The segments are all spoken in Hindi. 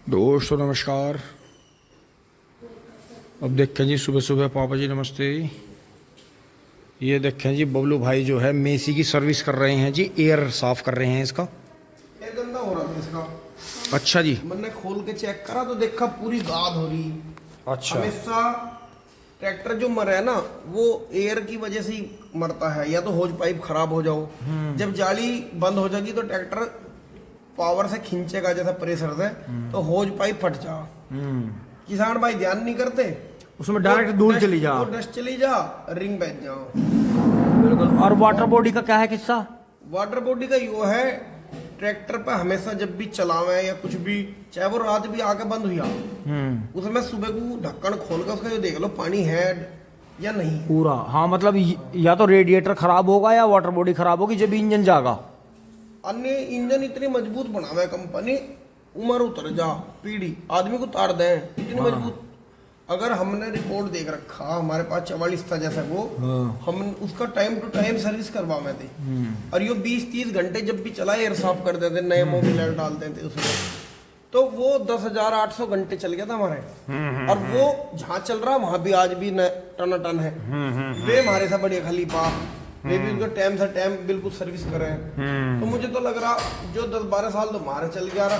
दोस्तों नमस्कार। अब देखें जी सुबह सुबह पापा जी नमस्ते। ये देखें जी बबलू भाई जो है मेसी की सर्विस कर रहे हैं जी, एयर साफ कर रहे हैं इसका। एयर गंदा हो रहा था इसका। अच्छा जी। मैंने खोल के चेक करा तो देखा पूरी गाद हो रही। अच्छा। हमेशा ट्रैक्टर जो मरे है ना वो एयर की वजह से ही मरता है, या तो होज पाइप खराब हो जाओ, जब जाली बंद हो जाएगी तो ट्रैक्टर पावर से खींचेगा जैसा प्रेशर से, तो होज पाइप फट जा। किसान भाई ध्यान नहीं करते, उसमें डायरेक्ट धूल चली जा, डस्ट चली जा, रिंग बैठ जाओ। बिल्कुल। और वाटर बॉडी का क्या है किस्सा? वाटर बॉडी का यो है, ट्रैक्टर पे हमेशा जब भी चलावे या कुछ भी, चाहे वो रात भी आके बंद हुई उसमें सुबह को ढक्कन खोल कर उसका जो देख लो पानी है या नहीं पूरा। हाँ मतलब या तो रेडिएटर खराब होगा या वाटर बॉडी खराब होगी जब इंजन जागा। अन्य इंजन इतनी मजबूत बनावे कंपनी, उम्र उतर जा पीढ़ी आदमी को तार दे इतनी मजबूत। अगर हमने रिपोर्ट देख रखा, हमारे पास 44 था जैसा वो, हम उसका टाइम टू टाइम सर्विस करवावे थे। और ये 20-30 घंटे जब भी चला एयर साफ कर देते, नए मोबिल डाल देते उसमें, तो वो 10,800 घंटे चल गया था हमारे। और वो जहाँ चल रहा वहां भी आज भी टन टन है। वे हमारे से बढ़िया खलीफा, वे भी उनका टाइम से टाइम बिल्कुल सर्विस करे। तो मुझे तो लग रहा जो 10-12 साल तो हमारे चल गया रहा,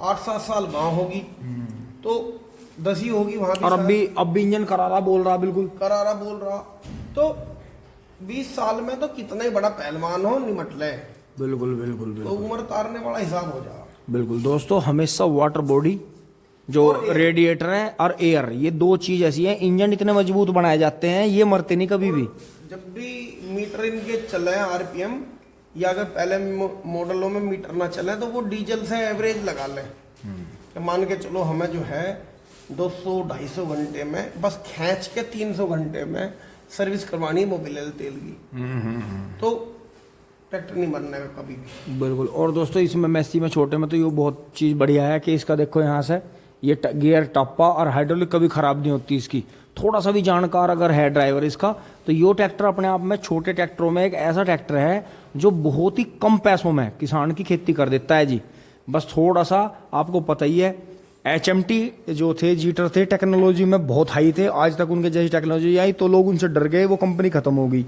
8-7 साल वहां होगी, तो 10 ही होगी वहां भी। और अब भी इंजन करारा बोल रहा, बिल्कुल करारा बोल रहा। तो 20 साल में तो कितना ही बड़ा पहलवान हो निमट ले। बिल्कुल बिल्कुल तो उम्र तारने वाला हिसाब हो जा। बिल्कुल। दोस्तों हमेशा वाटर बॉडी जो रेडिएटर है और एयर, ये दो चीज ऐसी है, इंजन इतने मजबूत बनाए जाते हैं ये मरते नहीं कभी भी। जब भी मीटर इनके चले आरपीएम, या अगर पहले मॉडलों में मीटर ना चले तो वो डीजल से एवरेज लगा ले। मान के चलो हमें जो है 200-250 घंटे में बस खींच के 300 घंटे में सर्विस करवानी मोबिल तेल की, तो ट्रैक्टर नहीं मरने का कभी भी। बिल्कुल। और दोस्तों इसमें मैसी में छोटे में तो ये बहुत चीज़ बढ़िया है कि इसका देखो यहाँ से ये गियर टप्पा और हाइड्रोलिक कभी ख़राब नहीं होती इसकी। थोड़ा सा भी जानकार अगर है ड्राइवर इसका, तो ये ट्रैक्टर अपने आप में छोटे ट्रैक्टरों में एक ऐसा ट्रैक्टर है जो बहुत ही कम पैसों में किसान की खेती कर देता है जी। बस थोड़ा सा आपको पता ही है, HMT जो थे जीटर थे टेक्नोलॉजी में बहुत हाई थे, आज तक उनके जैसी टेक्नोलॉजी आई तो लोग उनसे डर गए, वो कंपनी खत्म हो गई।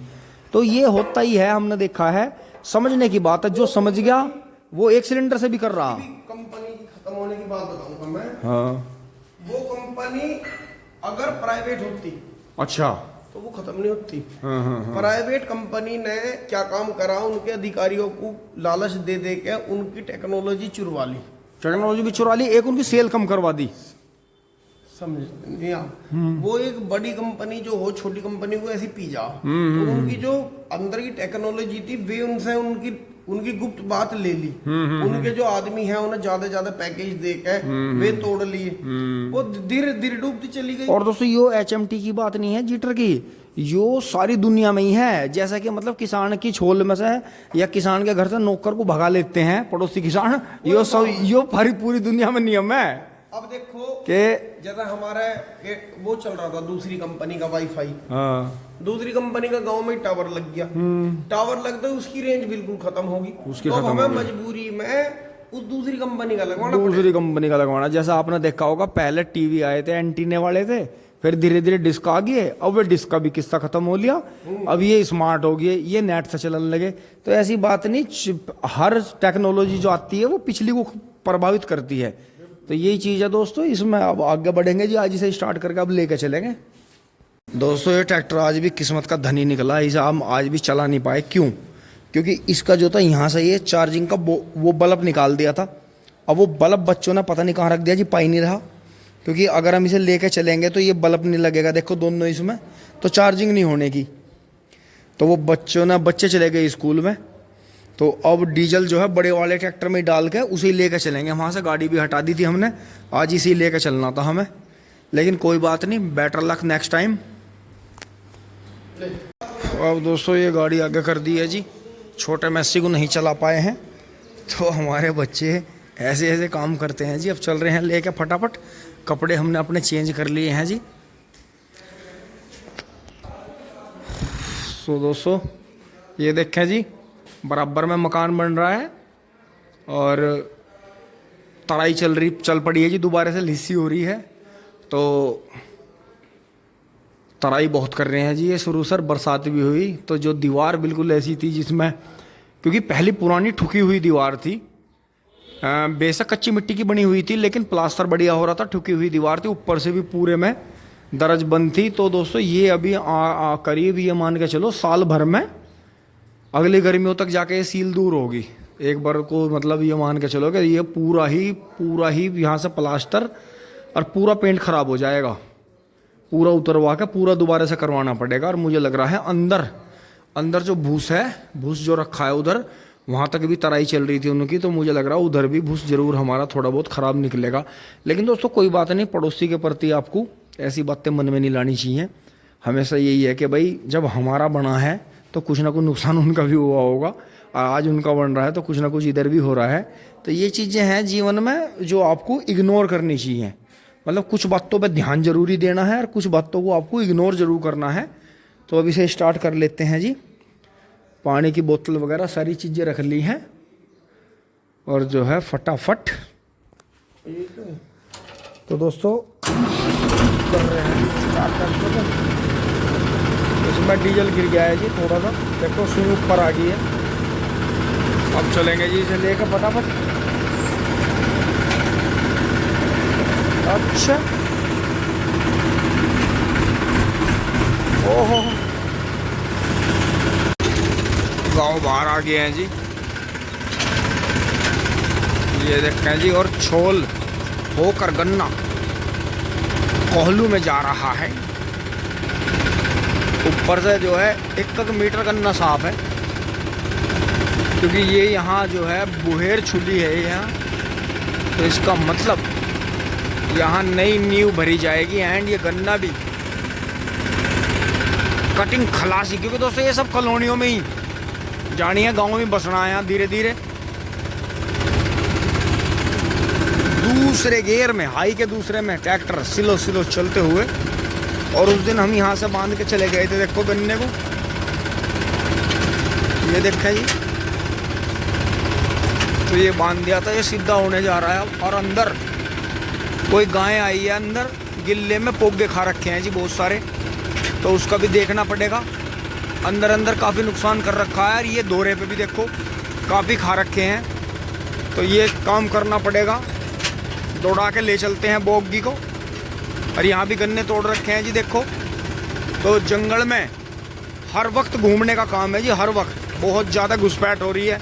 तो ये होता ही है, हमने देखा है, समझने की बात है। जो समझ गया वो एक सिलेंडर से भी कर रहा। कंपनी की खत्म होने की बात बताऊंगा मैं। हाँ। वो कंपनी अगर प्राइवेट होती, अच्छा, तो वो खत्म नहीं होती। हाँ। प्राइवेट कंपनी ने क्या काम करा, उनके अधिकारियों को लालच दे दे के उनकी टेक्नोलॉजी चुरवा ली। टेक्नोलॉजी भी चुरा ली, एक उनकी सेल कम करवा दी। समझ नहीं आप? वो एक बड़ी कंपनी जो हो छोटी कंपनी को ऐसी पी जा, तो उनकी जो अंदर की टेक्नोलॉजी थी वे उनसे उनकी गुप्त बात ले ली। उनके जो आदमी हैं उन्हें ज्यादा पैकेज दे के वे तोड़ लिए। वो धीरे धीरे डूबती चली गई। और दोस्तों यो HMT की बात नहीं है जीटर की, यो सारी दुनिया में ही है। जैसा कि मतलब किसान की छोल में से या किसान के घर से नौकर को भगा लेते हैं पड़ोसी किसान, यो सब यो पूरी दुनिया में नियम है। अब देखो कि जैसा हमारे वो चल रहा था दूसरी कंपनी का वाईफाई, दूसरी कंपनी का गांव में टावर लग गया। टावर लगते ही उसकी रेंज बिल्कुल खत्म होगी, तो हमें मजबूरी में उस दूसरी कंपनी का लगवाना। जैसा आपने देखा होगा पहले टीवी आए थे एंटीने वाले थे, फिर धीरे धीरे डिस्क आ गए, अब वे डिस्क का भी किस्सा खत्म हो लिया, अब ये स्मार्ट हो गए, ये नेट से चलने लगे। तो ऐसी बात नहीं, हर टेक्नोलॉजी जो आती है वो पिछली को प्रभावित करती है। तो यही चीज़ है दोस्तों, इसमें अब आगे बढ़ेंगे जी, आज से स्टार्ट करके अब लेके चलेंगे। दोस्तों ये ट्रैक्टर आज भी किस्मत का धनी निकला, इसे हम आज भी चला नहीं पाए। क्यों? क्योंकि इसका जो था यहाँ से ये चार्जिंग का वो बल्ब निकाल दिया था। अब वो बल्ब बच्चों ने पता नहीं कहाँ रख दिया जी, पाई नहीं रहा। क्योंकि अगर हम इसे लेके चलेंगे तो ये बल्ब नहीं लगेगा, देखो दोनों इसमें, तो चार्जिंग नहीं होने की। तो वो बच्चे चले गए स्कूल में, तो अब डीजल जो है बड़े वाले ट्रैक्टर में डाल के उसे लेकर चलेंगे। वहाँ से गाड़ी भी हटा दी थी हमने, आज इसी लेकर चलना था हमें, लेकिन कोई बात नहीं, बेटर लक नेक्स्ट टाइम। अब दोस्तों ये गाड़ी आगे कर दी है जी, छोटे मैसी को नहीं चला पाए हैं, तो हमारे बच्चे ऐसे ऐसे काम करते हैं जी। अब चल रहे हैं लेके फटाफट, कपड़े हमने अपने चेंज कर लिए हैं जी। तो दोस्तों ये देखें जी, बराबर में मकान बन रहा है और तराई चल पड़ी है जी, दोबारा से लिस्सी हो रही है। तो तराई बहुत कर रहे हैं जी ये शुरू सर, बरसात भी हुई तो जो दीवार बिल्कुल ऐसी थी जिसमें, क्योंकि पहली पुरानी ठुकी हुई दीवार थी, बेशक कच्ची मिट्टी की बनी हुई थी लेकिन प्लास्टर बढ़िया हो रहा था, ठुकी हुई दीवार थी, ऊपर से भी पूरे में दरज बंद थी। तो दोस्तों ये अभी करीब ये मान के चलो साल भर में अगली गर्मियों तक जाके ये सील दूर होगी एक बार को, मतलब ये मान के चलो कि ये पूरा ही यहाँ से प्लास्टर और पूरा पेंट खराब हो जाएगा, पूरा उतरवा के पूरा दोबारा से करवाना पड़ेगा। और मुझे लग रहा है अंदर जो भूस है, भूस जो रखा है उधर, वहाँ तक भी तराई चल रही थी उनकी, तो मुझे लग रहा है उधर भी भूस जरूर हमारा थोड़ा बहुत ख़राब निकलेगा। लेकिन दोस्तों कोई बात नहीं, पड़ोसी के प्रति आपको ऐसी बातें मन में नहीं लानी चाहिए। हमेशा यही है कि भाई जब हमारा बना है तो कुछ ना कुछ नुकसान उनका भी हुआ होगा, और आज उनका बन रहा है तो कुछ ना कुछ इधर भी हो रहा है। तो ये चीज़ें हैं जीवन में जो आपको इग्नोर करनी चाहिए, मतलब कुछ बातों पे ध्यान जरूरी देना है और कुछ बातों को आपको इग्नोर जरूर करना है। तो अभी से स्टार्ट कर लेते हैं जी। पानी की बोतल वगैरह सारी चीज़ें रख ली हैं और जो है फटाफट तो दोस्तों कर रहे हैं स्टार्ट करते हैं। इसमें डीजल गिर गया है जी थोड़ा सा, देखो सुई ऊपर आ गई है। अब चलेंगे जी इसे लेकर फटाफट। अच्छा ओहो, गांव बाहर आ गए हैं जी, ये देखते हैं जी। और छोल होकर गन्ना कोहलू में जा रहा है, ऊपर से जो है 1 मीटर गन्ना साफ है, क्योंकि ये यहाँ जो है बुहेर छुली है यहाँ, तो इसका मतलब यहाँ नई नींव भरी जाएगी। एंड ये गन्ना भी कटिंग खलासी, क्योंकि दोस्तों ये सब कॉलोनियों में ही जानी है, गाँव में बसना है यहाँ धीरे धीरे। दूसरे गियर में, हाई के दूसरे में ट्रैक्टर सिलो चलते हुए, और उस दिन हम यहाँ से बांध के चले गए थे, देखो गन्ने को, ये देखा जी, तो ये बांध दिया था, ये सीधा होने जा रहा है। और अंदर कोई गाय आई है, अंदर गिल्ले में पोगे खा रखे हैं जी बहुत सारे, तो उसका भी देखना पड़ेगा। अंदर काफ़ी नुकसान कर रखा है, और ये दौरे पे भी देखो काफ़ी खा रखे हैं, तो ये काम करना पड़ेगा। दौड़ा के ले चलते हैं बोगी को। और यहाँ भी गन्ने तोड़ रखे हैं जी देखो। तो जंगल में हर वक्त घूमने का काम है जी, हर वक्त बहुत ज़्यादा घुसपैठ हो रही है।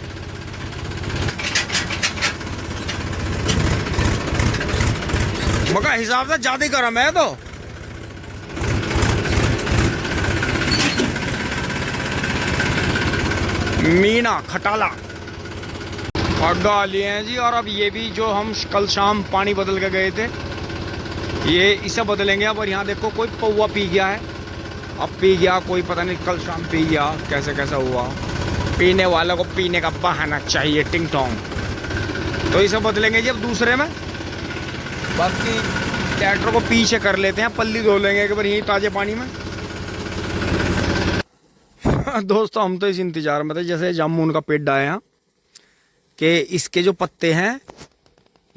मगर हिसाब से ज़्यादा ही गर्म है। तो मीना खटाला और डाली हैं जी। और अब ये भी जो हम कल शाम पानी बदल के गए थे, ये इसे बदलेंगे अब। और यहाँ देखो कोई पौवा पी गया है, अब पी गया कोई, पता नहीं कल शाम पी गया, कैसे हुआ। पीने वालों को पीने का बहाना चाहिए, टिंग टोंग। तो इसे बदलेंगे जी अब दूसरे में। बाकी ट्रैक्टर को पीछे कर लेते हैं, पल्ली धो लेंगे एक बार यहीं ताज़े पानी में। दोस्तों हम तो इस इंतज़ार में थे, जैसे जामुन का पेड़ आया यहाँ, कि इसके जो पत्ते हैं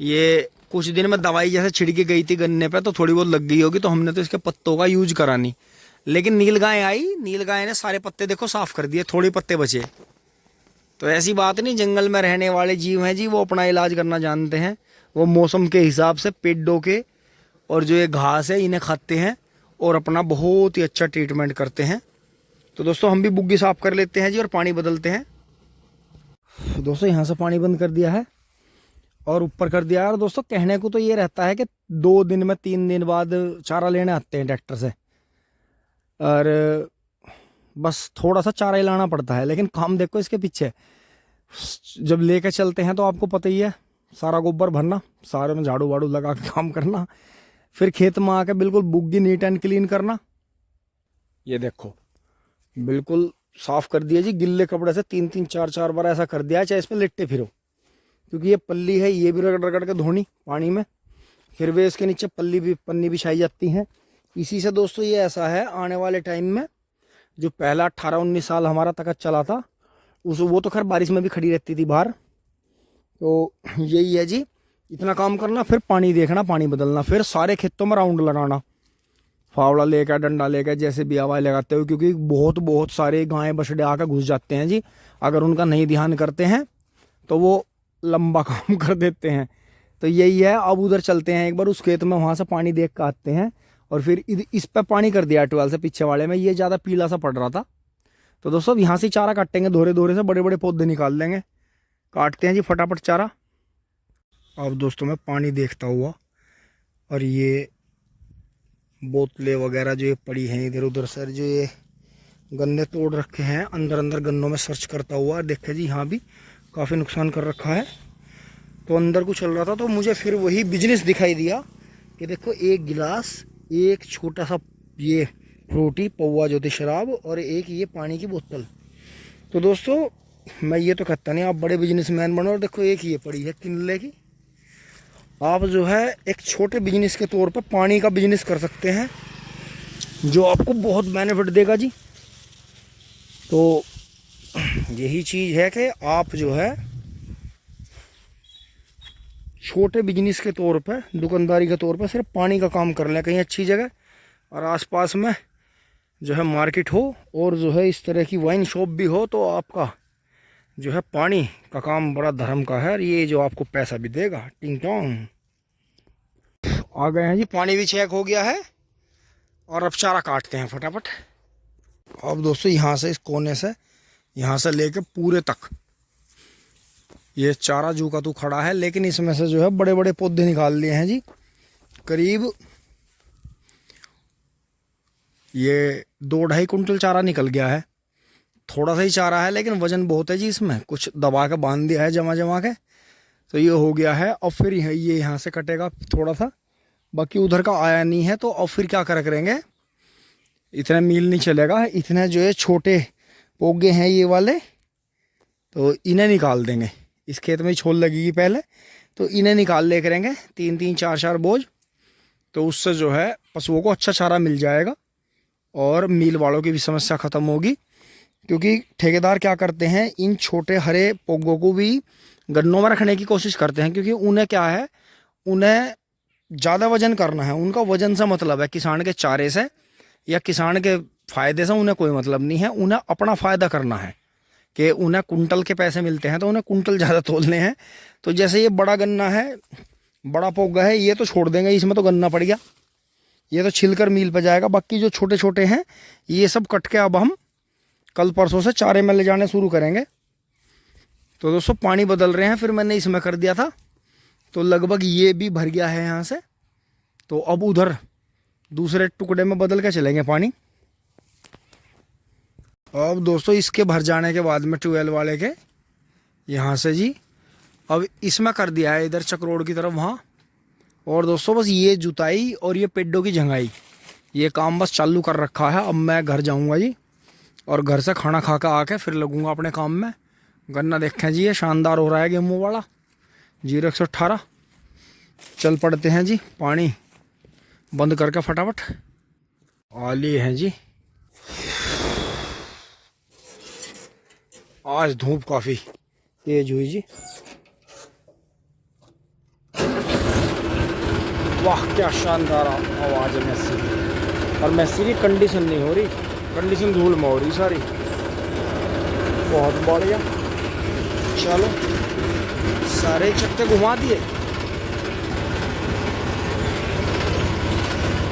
ये कुछ दिन में दवाई जैसे छिड़की गई थी गन्ने पे, तो थोड़ी बहुत लग गई होगी, तो हमने तो इसके पत्तों का यूज करा नहीं। लेकिन नीलगाय आई, नीलगाय ने सारे पत्ते देखो साफ कर दिए, थोड़े पत्ते बचे। तो ऐसी बात नहीं, जंगल में रहने वाले जीव हैं जी, वो अपना इलाज करना जानते हैं। वो मौसम के हिसाब से पेड़ों के और जो ये घास है इन्हें खाते हैं और अपना बहुत ही अच्छा ट्रीटमेंट करते हैं। तो दोस्तों हम भी बुग्गी साफ कर लेते हैं जी और पानी बदलते हैं। दोस्तों यहाँ से पानी बंद कर दिया है और ऊपर कर दिया है। और दोस्तों कहने को तो ये रहता है कि 2 दिन में 3 दिन बाद चारा लेने आते हैं ट्रैक्टर से, और बस थोड़ा सा चारा ही लाना पड़ता है। लेकिन काम देखो इसके पीछे, जब लेके चलते हैं तो आपको पता ही है, सारा गोबर भरना, सारे में झाड़ू वाड़ू लगा के काम करना, फिर खेत में आके बिल्कुल बुग्गी नीट एंड क्लीन करना। ये देखो बिल्कुल साफ कर दिया जी, गिल्ले कपड़े से 3-3 4-4 बार ऐसा कर दिया है, चाहे इसमें लिट्टे फिरो, क्योंकि ये पल्ली है, ये भी रगड़ के धोनी पानी में, फिर वे इसके नीचे पन्नी बिछाई जाती हैं। इसी से दोस्तों ये ऐसा है, आने वाले टाइम में जो पहला 18-19 साल हमारा तक चला था, वो तो खैर बारिश में भी खड़ी रहती थी बाहर। तो यही है जी इतना काम करना, फिर पानी देखना, पानी बदलना, फिर सारे खेतों में राउंड लगाना, फावड़ा लेकर डंडा लेकर जैसे भी आवाज़ लगाते हो, क्योंकि बहुत बहुत सारे गायें बछड़े आकर घुस जाते हैं जी। अगर उनका नहीं ध्यान करते हैं तो वो लंबा काम कर देते हैं। तो यही है। अब उधर चलते हैं एक बार उस खेत में, वहाँ से पानी देख कर आते हैं। और फिर इस पर पानी कर दिया ट्वेल्व से पीछे वाले में, ये ज़्यादा पीला सा पड़ रहा था। तो दोस्तों यहाँ से चारा काटेंगे, धोरे धोरे से बड़े बड़े पौधे निकाल देंगे। काटते हैं जी फटाफट चारा। अब दोस्तों मैं पानी देखता हुआ, और ये बोतलें वगैरह जो ये पड़ी हैं इधर उधर, सर जो ये गन्ने तोड़ रखे हैं अंदर अंदर गन्नों में, सर्च करता हुआ देखे जी यहाँ भी काफ़ी नुकसान कर रखा है। तो अंदर को चल रहा था, तो मुझे फिर वही बिजनेस दिखाई दिया कि देखो एक गिलास, एक छोटा सा ये फ्रूटी पौवा जो थी शराब, और एक ये पानी की बोतल। तो दोस्तों मैं ये तो कहता नहीं आप बड़े बिजनेसमैन बनो, और देखो एक ये पड़ी है किनले की। आप जो है एक छोटे बिजनेस के तौर पर पानी का बिजनेस कर सकते हैं, जो आपको बहुत बेनिफिट देगा जी। तो यही चीज़ है कि आप जो है छोटे बिजनेस के तौर पर, दुकानदारी के तौर पर सिर्फ पानी का काम कर लें कहीं अच्छी जगह, और आसपास में जो है मार्केट हो, और जो है इस तरह की वाइन शॉप भी हो, तो आपका जो है पानी का काम बड़ा धर्म का है, और ये जो आपको पैसा भी देगा। टिंग टोंग आ गए हैं जी, पानी भी चेक हो गया है, और अब चारा काटते हैं फटाफट। अब दोस्तों यहाँ से इस कोने से, यहाँ से लेके पूरे तक ये चारा जू का तू खड़ा है, लेकिन इसमें से जो है बड़े बड़े पौधे निकाल लिए हैं जी। करीब ये 2-2.5 कुंटल चारा निकल गया है। थोड़ा सा ही चारा है, लेकिन वजन बहुत है जी इसमें, कुछ दबा के बांध दिया है जमा जमा के। तो ये हो गया है। अब फिर ये यहाँ से कटेगा थोड़ा सा, बाकी उधर का आया नहीं है। तो अब फिर क्या करेंगे, इतना मील नहीं चलेगा, इतने जो है छोटे पोगे हैं ये वाले, तो इन्हें निकाल देंगे। इस खेत में छोल लगेगी पहले, तो इन्हें निकाल ले करेंगे 3-3 4-4 बोझ। तो उससे जो है पशुओं को अच्छा चारा मिल जाएगा, और मील वालों की भी समस्या ख़त्म होगी। क्योंकि ठेकेदार क्या करते हैं, इन छोटे हरे पोगों को भी गन्नों में रखने की कोशिश करते हैं, क्योंकि उन्हें क्या है, उन्हें ज़्यादा वजन करना है। उनका वजन से मतलब है किसान के चारे से या किसान के फ़ायदे से उन्हें कोई मतलब नहीं है। उन्हें अपना फ़ायदा करना है कि उन्हें कुंटल के पैसे मिलते हैं, तो उन्हें कुंटल ज़्यादा तोलने हैं। तो जैसे ये बड़ा गन्ना है, बड़ा पोगा है, ये तो छोड़ देंगे, इसमें तो गन्ना पड़ गया, ये तो छिलकर मील पर जाएगा। बाकी जो छोटे छोटे हैं ये सब कट के अब हम कल परसों से चारे में ले जाने शुरू करेंगे। तो दोस्तों पानी बदल रहे हैं, फिर मैंने इसमें कर दिया था, तो लगभग ये भी भर गया है यहाँ से। तो अब उधर दूसरे टुकड़े में बदल के चलेंगे पानी। अब दोस्तों इसके भर जाने के बाद में 12 वाले के यहाँ से जी, अब इसमें कर दिया है इधर चक्रोड़ की तरफ वहाँ। और दोस्तों बस ये जुताई और ये पेड्डों की झंगाई, ये काम बस चालू कर रखा है। अब मैं घर जाऊँगा जी, और घर से खाना खा कर आके फिर लगूंगा अपने काम में। गन्ना देखें जी, ये शानदार हो रहा है गेहूं वाला 0-118। चल पड़ते हैं जी, पानी बंद करके फटाफट आ लिए हैं जी। आज धूप काफ़ी तेज हुई जी, वाह क्या शानदार आवाज़ है मैसी की। और मैसी की कंडीशन नहीं हो रही, कंडीशन धूल में हो रही सारी, बहुत बढ़िया। चलो सारे चक्के घुमा दिए,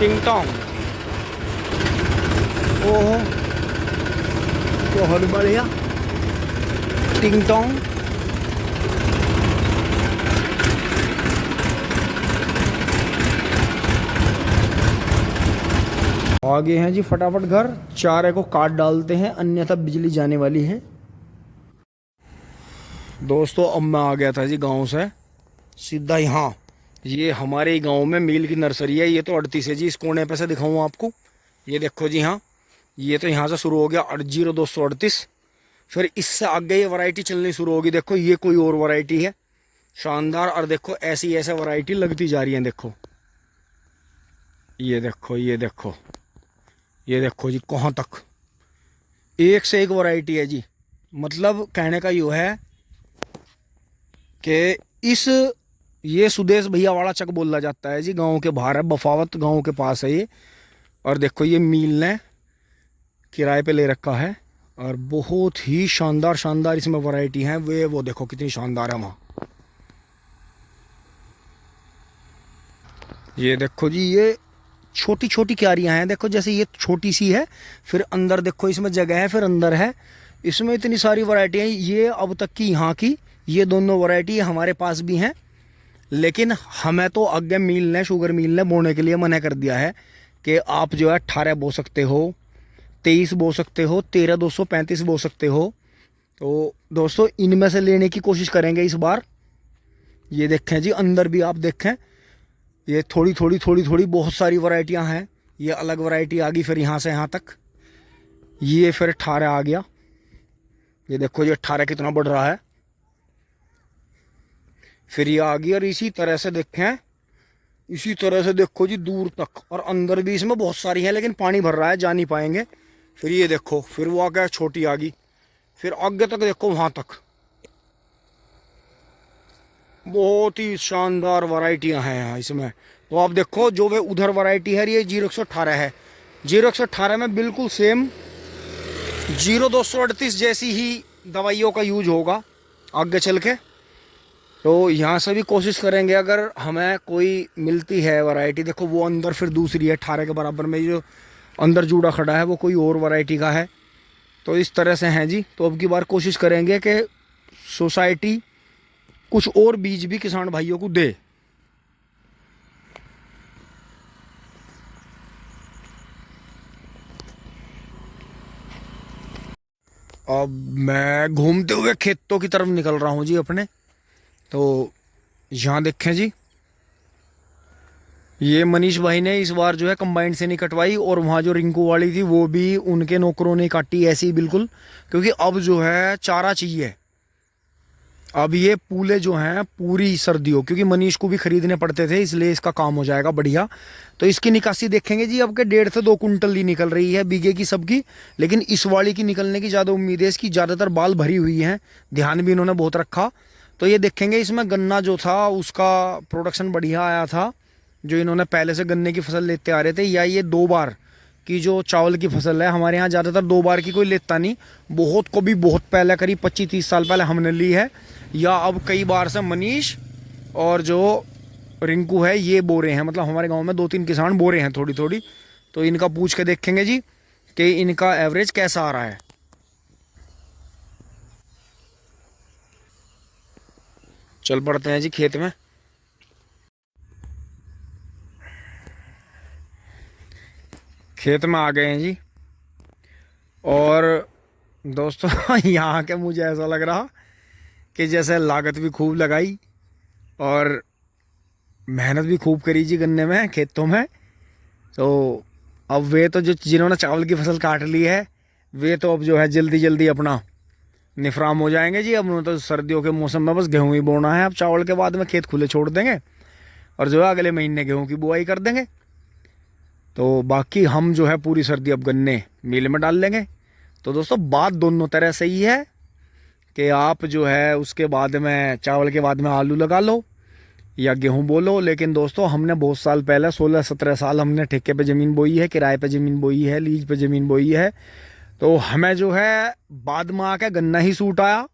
टिंग टोंग। ओहो बहुत बढ़िया, टिंग टोंग। आगे हैं जी फटाफट घर, चारे को काट डालते हैं अन्यथा बिजली जाने वाली है। दोस्तों अब मैं आ गया था जी गांव से सीधा यहाँ, ये हमारे ही गांव में मील की नर्सरी है। ये तो 38 है जी, इस कोने पे से दिखाऊँ आपको, ये देखो जी। हाँ ये तो यहाँ से शुरू हो गया 0-238, फिर इससे आगे ये वैरायटी चलनी शुरू होगी। देखो ये कोई और वैरायटी है शानदार, और देखो ऐसी ऐसे वैरायटी लगती जा रही है। देखो ये देखो, ये देखो, ये देखो जी, कहाँ तक एक से एक वैरायटी है जी। मतलब कहने का यूँ है कि इस ये सुदेश भैया वाला चक बोला जाता है जी, गांव के बाहर है, बफावत गांव के पास है ये। और देखो ये मील ने किराए पे ले रखा है और बहुत ही शानदार शानदार इसमें वैरायटी है। वे वो देखो कितनी शानदार है वहाँ। ये देखो जी, ये छोटी छोटी क्यारियाँ हैं, देखो जैसे ये छोटी सी है, फिर अंदर देखो इसमें जगह है, फिर अंदर है, इसमें इतनी सारी वैरायटी हैं। ये अब तक की यहाँ की ये दोनों वैरायटी हमारे पास भी हैं, लेकिन हमें तो आगे मील ने, शुगर मील ने बोने के लिए मना कर दिया है कि आप जो है 18 बो सकते हो, 23 बो सकते हो, 13-235 बो सकते हो। तो दोस्तों इनमें से लेने की कोशिश करेंगे इस बार। ये देखें जी, अंदर भी आप देखें, ये थोड़ी थोड़ी बहुत सारी वैरायटियां हैं। ये अलग वैरायटी आ गई, फिर यहाँ से यहाँ तक ये फिर 18 आ गया। ये देखो ये 18 कितना बढ़ रहा है, फिर ये आ गई। और इसी तरह से देखें, इसी तरह से देखो जी दूर तक, और अंदर भी इसमें बहुत सारी हैं, लेकिन पानी भर रहा है, जा नहीं पाएंगे। फिर ये देखो, फिर वो आगे छोटी आ गई, फिर आगे तक देखो वहाँ तक बहुत ही शानदार वैरायटियां हैं यहाँ इसमें। तो आप देखो जो वे उधर वैरायटी है, ये 0118 है, 0118 में बिल्कुल सेम 0238 जैसी ही दवाइयों का यूज होगा आगे चल के। तो यहाँ से भी कोशिश करेंगे अगर हमें कोई मिलती है वैरायटी। देखो वो अंदर फिर दूसरी है 18 के बराबर में, जो अंदर जूड़ा खड़ा है वो कोई और वैरायटी का है। तो इस तरह से हैं जी। तो अब की बार कोशिश करेंगे कि सोसाइटी कुछ और बीज भी किसान भाइयों को दे। अब मैं घूमते हुए खेतों की तरफ निकल रहा हूँ जी अपने। तो यहाँ देखें जी, ये मनीष भाई ने इस बार जो है कंबाइन से नहीं कटवाई, और वहाँ जो रिंकू वाली थी वो भी उनके नौकरों ने काटी ऐसी बिल्कुल, क्योंकि अब जो है चारा चाहिए। अब ये पूले जो हैं पूरी सर्दियों, क्योंकि मनीष को भी खरीदने पड़ते थे, इसलिए इसका काम हो जाएगा बढ़िया। तो इसकी निकासी देखेंगे जी, अब के 1.5 से 2 कुंटल ही निकल रही है बीघे की सबकी, लेकिन इस वाली की निकलने की ज़्यादा उम्मीद है। इसकी ज़्यादातर बाल भरी हुई हैं, ध्यान भी इन्होंने बहुत रखा। तो ये देखेंगे इसमें गन्ना जो था उसका प्रोडक्शन बढ़िया आया था, जो इन्होंने पहले से गन्ने की फसल लेते आ रहे थे, या ये 2 बार की जो चावल की फसल है, हमारे यहाँ ज़्यादातर 2 बार की कोई लेता नहीं, बहुत को भी बहुत पहले करीब 25-30 साल पहले हमने ली है, या अब कई बार से मनीष और जो रिंकू है ये बो रहे हैं। मतलब हमारे गांव में 2-3 किसान बो रहे हैं थोड़ी थोड़ी। तो इनका पूछ के देखेंगे जी कि इनका एवरेज कैसा आ रहा है। चल पड़ते हैं जी खेत में। खेत में आ गए हैं जी, और दोस्तों यहाँ के मुझे ऐसा लग रहा कि जैसे लागत भी खूब लगाई और मेहनत भी खूब करी जी गन्ने में, खेतों में। तो अब वे तो जो जिन्होंने चावल की फसल काट ली है, वे तो अब जो है जल्दी जल्दी अपना निफराम हो जाएंगे जी। अब तो सर्दियों के मौसम में बस गेहूँ ही बोना है। अब चावल के बाद में खेत खुले छोड़ देंगे, और जो है अगले महीने गेहूँ की बुआई कर देंगे। तो बाकी हम जो है पूरी सर्दी अब गन्ने मिल में डाल लेंगे। तो दोस्तों बात दोनों तरह सही है कि आप जो है उसके बाद में चावल के बाद में आलू लगा लो या गेहूं बो लो। लेकिन दोस्तों हमने बहुत साल पहले 16-17 साल हमने ठेके पे ज़मीन बोई है, किराए पे ज़मीन बोई है, लीज पे ज़मीन बोई है। तो हमें जो है बाद में आके गन्ना ही सूट आया,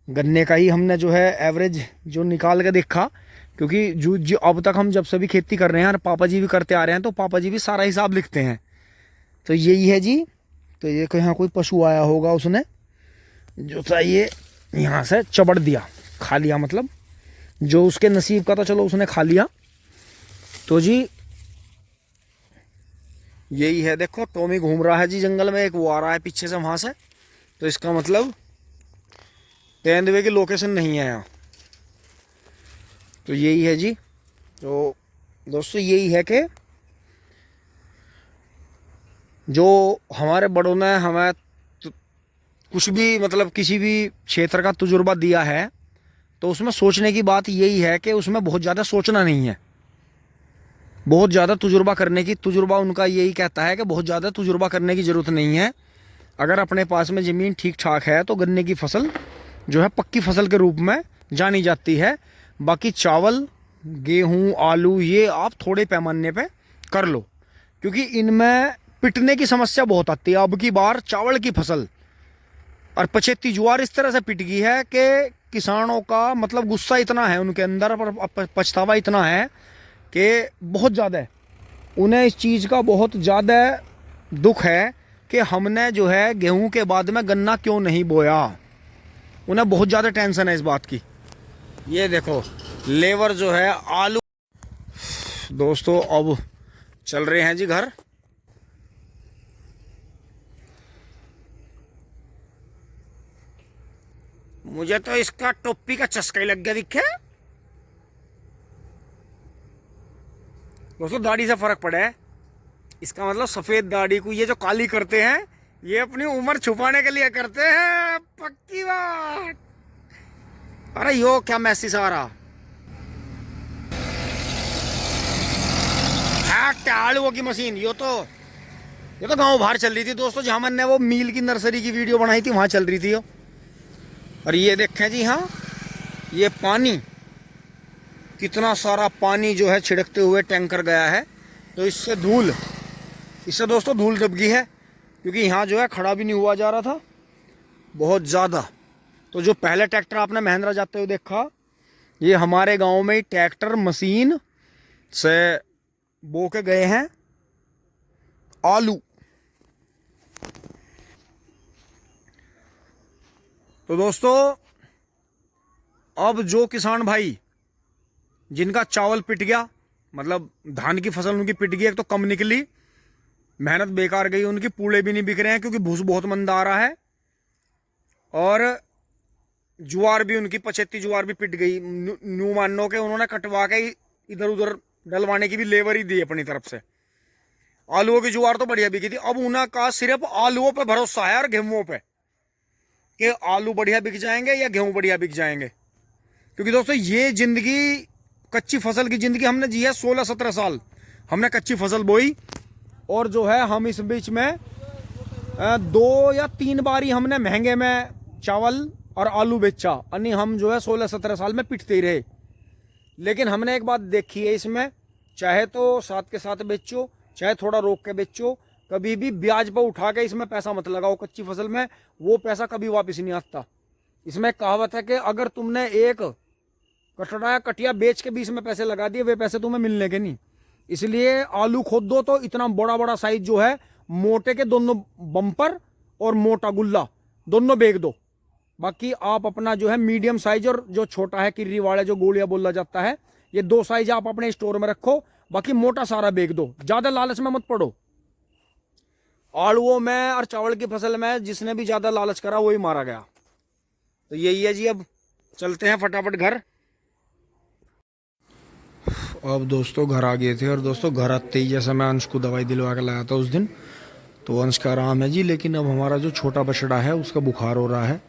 गन्ने का ही हमने जो है एवरेज जो निकाल के देखा। क्योंकि जो अब तक हम जब से भी खेती कर रहे हैं और पापा जी भी करते आ रहे हैं, तो पापा जी भी सारा हिसाब लिखते हैं। तो यही है जी। तो ये यहाँ कोई पशु आया होगा, उसने जो था ये यहाँ से चबड़ दिया, खा लिया, मतलब जो उसके नसीब का था चलो उसने खा लिया। तो जी यही है, देखो टॉमी घूम रहा है जी जंगल में, एक वो आ रहा है पीछे से वहाँ से। तो इसका मतलब तेंदुए की लोकेशन नहीं है यहाँ। तो यही है जी। तो दोस्तों यही है कि जो हमारे बड़ों ने हमें कुछ भी मतलब किसी भी क्षेत्र का तजुर्बा दिया है, तो उसमें सोचने की बात यही है कि उसमें बहुत ज़्यादा सोचना नहीं है, बहुत ज़्यादा तजुर्बा करने की, तजुर्बा उनका यही कहता है कि बहुत ज़्यादा तजुर्बा करने की ज़रूरत नहीं है। अगर अपने पास में ज़मीन ठीक ठाक है तो गन्ने की फसल जो है पक्की फसल के रूप में जानी जाती है। बाकी चावल, गेहूं, आलू ये आप थोड़े पैमाने पे कर लो, क्योंकि इनमें पिटने की समस्या बहुत आती है। अब की बार चावल की फसल और पछेती ज्वार इस तरह से पिट गई है कि किसानों का मतलब गुस्सा इतना है उनके अंदर, पर पछतावा इतना है कि बहुत ज़्यादा है। उन्हें इस चीज़ का बहुत ज़्यादा दुख है कि हमने जो है गेहूं के बाद में गन्ना क्यों नहीं बोया। उन्हें बहुत ज़्यादा टेंशन है इस बात की। ये देखो लेबर जो है आलू। दोस्तों अब चल रहे हैं जी घर। मुझे तो इसका टोपी का चस्का ही लग गया दिखे। दोस्तों दाढ़ी से फर्क पड़ा है। इसका मतलब सफेद दाढ़ी को ये जो काली करते हैं ये अपनी उम्र छुपाने के लिए करते हैं, पक्की बात। अरे यो क्या मैसेज आ रहा है, आलू की मशीन। ये तो गांव बाहर चल रही थी दोस्तों, जहां मैंने वो मील की नर्सरी की वीडियो बनाई थी वहां चल रही थी। और ये देखें जी, हाँ ये पानी, कितना सारा पानी जो है छिड़कते हुए टैंकर गया है। तो इससे दोस्तों धूल दब गई है, क्योंकि यहाँ जो है खड़ा भी नहीं हुआ जा रहा था बहुत ज़्यादा। तो जो पहले ट्रैक्टर आपने महिंद्रा जाते हुए देखा, ये हमारे गांव में ही ट्रैक्टर मशीन से बो के गए हैं आलू। तो दोस्तों अब जो किसान भाई जिनका चावल पिट गया, मतलब धान की फसल उनकी पिट गई, एक तो कम निकली, मेहनत बेकार गई उनकी, पूड़े भी नहीं बिक रहे हैं क्योंकि भूस बहुत मंदा आ रहा है, और ज्वार भी उनकी पछेती ज्वार भी पिट गई। न्यू मानो के उन्होंने कटवा के इधर उधर डलवाने की भी लेबर ही दी अपनी तरफ से। आलूओं की ज्वार तो बढ़िया बिकी थी। अब उनका सिर्फ आलूओं पे भरोसा है और गेहूं पे, कि आलू बढ़िया बिक जाएंगे या गेहूं बढ़िया बिक जाएंगे। क्योंकि दोस्तों ये जिंदगी, कच्ची फसल की जिंदगी हमने जी है 16-17 साल हमने कच्ची फसल बोई, और जो है हम इस बीच में 2 या 3 बार ही हमने महंगे में चावल और आलू बेचा, यानी हम जो है 16-17 साल में पिटते ही रहे। लेकिन हमने एक बात देखी है इसमें, चाहे तो साथ के साथ बेचो, चाहे थोड़ा रोक के बेचो, कभी भी ब्याज पर उठा के इसमें पैसा मत लगाओ कच्ची फसल में, वो पैसा कभी वापस नहीं आता। इसमें एक कहावत है कि अगर तुमने एक कटड़ा या कटिया बेच के भी इसमें पैसे लगा दिए, वे पैसे तुम्हें मिलने के नहीं। इसलिए आलू खोद दो तो इतना बड़ा बड़ा साइज जो है, मोटे के दोनों बम्पर और मोटा गुल्ला दोनों बेच दो। बाकी आप अपना जो है मीडियम साइज और जो छोटा है किर्री वाला जो गोलियां बोला जाता है, ये 2 साइज आप अपने स्टोर में रखो। बाकी मोटा सारा बेच दो, ज्यादा लालच में मत पड़ो। आलूओं में और चावल की फसल में जिसने भी ज्यादा लालच करा वही मारा गया। तो यही है जी, अब चलते हैं फटाफट घर। अब दोस्तों घर आ गए थे, और दोस्तों घर आते ही जैसा मैं अंश को दवाई दिलवा के लाया था उस दिन, तो अंश का आराम है जी। लेकिन अब हमारा जो छोटा बछड़ा है उसका बुखार हो रहा है,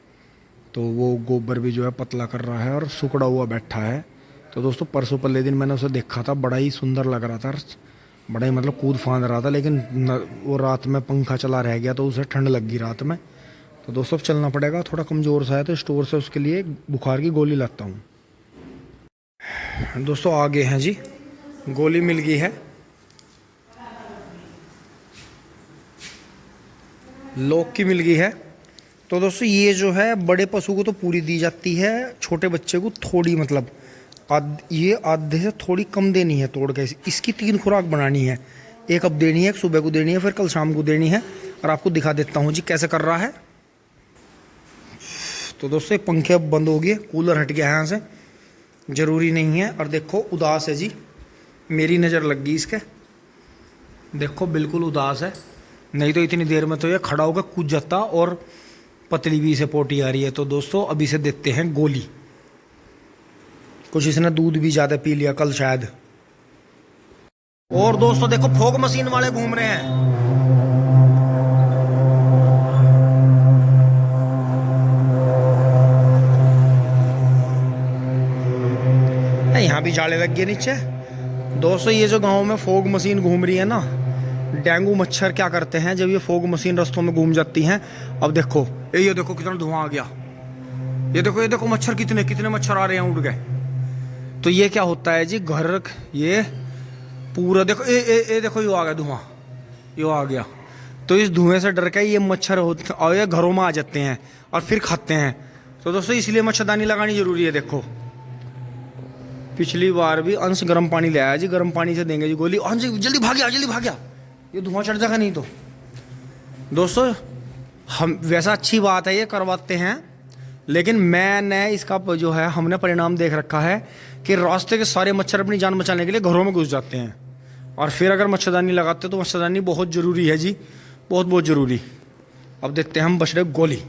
तो वो गोबर भी जो है पतला कर रहा है और सुकड़ा हुआ बैठा है। तो दोस्तों परसों पल्ले दिन मैंने उसे देखा था, बड़ा ही सुंदर लग रहा था, बड़ा ही मतलब कूद फांद रहा था। लेकिन वो रात में पंखा चला रह गया तो उसे ठंड लग गई रात में। तो दोस्तों चलना पड़ेगा, थोड़ा कमज़ोर सा है, तो स्टोर से उसके लिए बुखार की गोली लाता हूँ। दोस्तों आ गए हैं जी, गोली मिल गई है, लोक की मिल गई है। तो दोस्तों ये जो है बड़े पशु को तो पूरी दी जाती है, छोटे बच्चे को थोड़ी, मतलब ये आधे से थोड़ी कम देनी है तोड़ के। इसकी 3 खुराक बनानी है, एक अब देनी है, एक सुबह को देनी है, फिर कल शाम को देनी है। और आपको दिखा देता हूँ जी कैसे कर रहा है। तो दोस्तों पंखे अब बंद हो गए, कूलर हट गया है यहाँ से, ज़रूरी नहीं है। और देखो उदास है जी, मेरी नज़र लग गई इसके, देखो बिल्कुल उदास है। नहीं तो इतनी देर में तो ये खड़ा होकर कूद जाता, और पतली भी इसे पोटी आ रही है। तो दोस्तों अभी से देते हैं गोली। कुछ इसने दूध भी ज़्यादा पी लिया कल शायद। और दोस्तों देखो फोग मशीन वाले घूम रहे हैं। यहाँ भी जाले लग गए नीचे। दोस्तों ये जो गांव में फोग मशीन घूम रही है ना, डेंगू मच्छर क्या करते हैं जब ये फोग मशीन रास्तों में घूम जाती हैं। अब देखो ये देखो कितना धुआं आ गया, ये देखो मच्छर कितने मच्छर आ रहे हैं, उड़ गए। तो ये क्या होता है जी, घर ये पूरा देखो ये देखो ये आ गया धुआं, ये आ गया। तो इस धुएं से डर के ये मच्छर होते और ये घरों में आ जाते हैं और फिर खाते हैं। तो दोस्तों इसलिए मच्छरदानी लगानी जरूरी है। देखो पिछली बार भी अंश गर्म पानी ले आया जी, गर्म पानी से देंगे जी गोली। अंश जल्दी भाग गया, जल्दी भाग गया, ये धुआं चढ़ जाएगा नहीं तो। दोस्तों हम वैसा अच्छी बात है ये करवाते हैं, लेकिन मैंने इसका जो है हमने परिणाम देख रखा है कि रास्ते के सारे मच्छर अपनी जान बचाने के लिए घरों में घुस जाते हैं। और फिर अगर मच्छरदानी लगाते तो मच्छरदानी बहुत ज़रूरी है जी, बहुत बहुत ज़रूरी। अब देखते हैं हम बछड़े गोली।